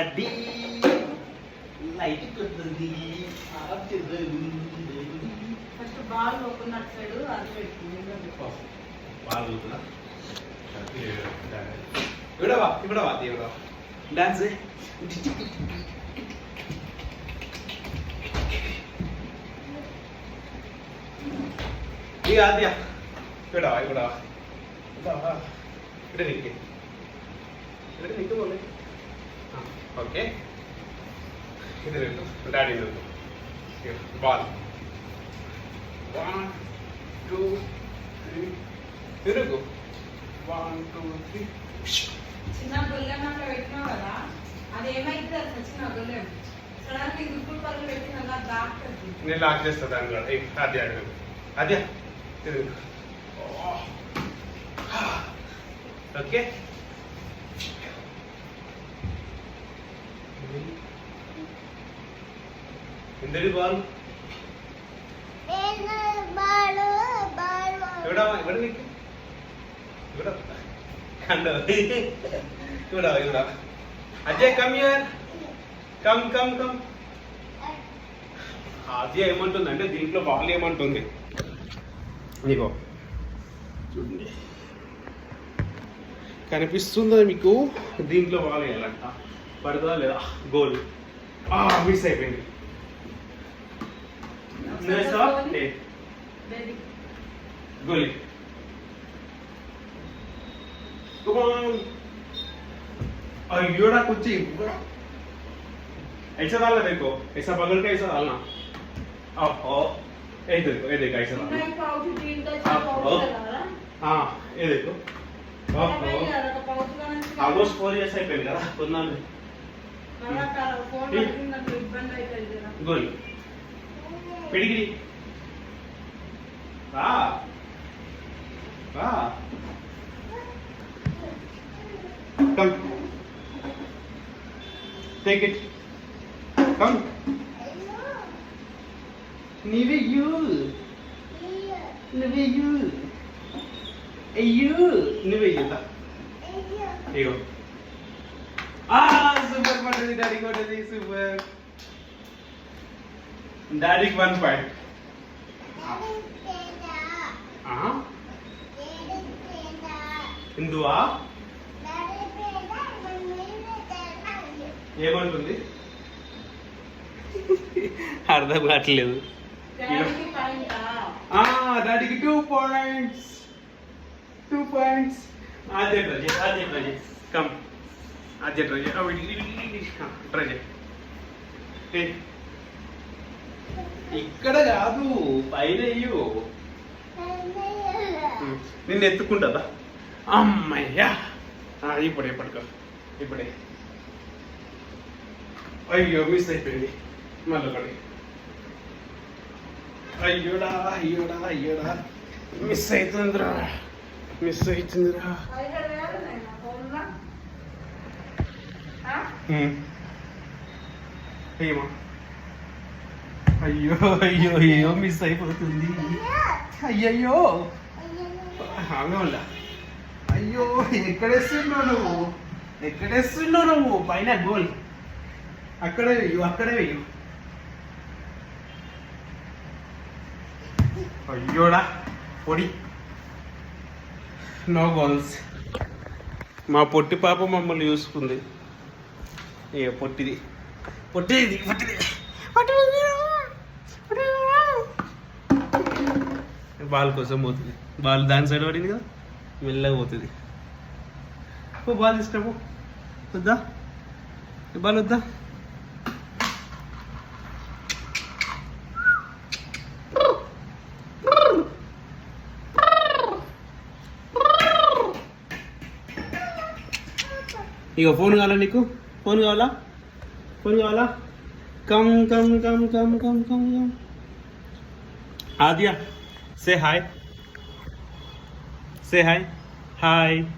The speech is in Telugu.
డాడీ లైట్ కొడుతుంది ఫస్ట్ బాల్ ఓపెన్ సైడ్ అది పెట్టుకుంది బాల్ ఊతున్నా ఇవిడవా ఇవిడవా ఇవిడవా డాన్స్ ఇక ఆద్య ఇవిడవా ఇవిడవా ఇక్కడ నిక్కి ఇక్కడ నిక్కు పోలే ఓకే ఇది రెండు డాడీ రెండు బాల్ 1 2 3 తిరుగు 1 2 3 చిన్న గొల్లెం అట్లా పెట్టినావు కదా అది ఏమైంది అసలు చిన్న గొల్లెం సడన్ గా గుప్పుడు పళ్ళు పెట్టిన లాక్ నేను లాక్ చేస్తా దాని కూడా అదే అడుగు అదే తిరుగు ఓకే ఇందరి బాల్ ఇవిడా ఇవిడ నీకు ఇవిడ కండ ఇవిడా ఇవిడా Ajay come here come come come Ajay ఏమంటుంది అంటే దీంట్లో బాల్ ఏమంటుంది నీకో చూడండి కనిపిస్తుందా మీకు దీంట్లో బాల్ వేయాలంట పడుతుందా లేదా గోల్ మిస్ అయిపోయింది गोली come on अयोड़ा कुछ ऐसा डालना देखो ऐसा बगल का ऐसा डालना आओ ये देखो ऐसा डालना हाँ ये देखो ऑलमोस्ट 4 years అయిపోయింది కదా కొన్నాను गोली पिड़गिरी come take it come nive you ta ego super padadi daddy kodadi super daddy 1 point ఇందువా ఏమంటుంది అర్థం కావట్లేదు డాడీకి 2 points అదే ట్రై కమ్ అదే ట్రై ట్రై ఇక్కడ కాదు పైన అయ్యో నిన్ను ఎత్తుకుంటుందా అమ్మయ్యా ఇప్పుడే పడుకో ఇప్పుడే అయ్యో మిస్ అయిపోయింది మళ్ళీ పడి అయ్యోడా మిస్ అవుతుందిరా ఏమో అయ్యో మిస్ అయిపోతుంది అయ్యయ్యో అయ్యో ఎక్కడేస్తున్నావు నువ్వు పైన గోల్ అక్కడే వెయ్యు అయ్యోడా పొడి నో గోల్స్ మా పొట్టి పాప మమ్మల్ని చూసుకుంది ఇక పొట్టిది బాల్ కోసం పోతుంది బాల్ దాని సైడ్ పడింది కదా మెల్లగా పోతుంది బాల్ తీసుకురాపో వద్దా బాల్ వద్దా ఇక ఫోన్ కావాలా నీకు ఫోన్ కావాలా కమ్ ఆద్య say hi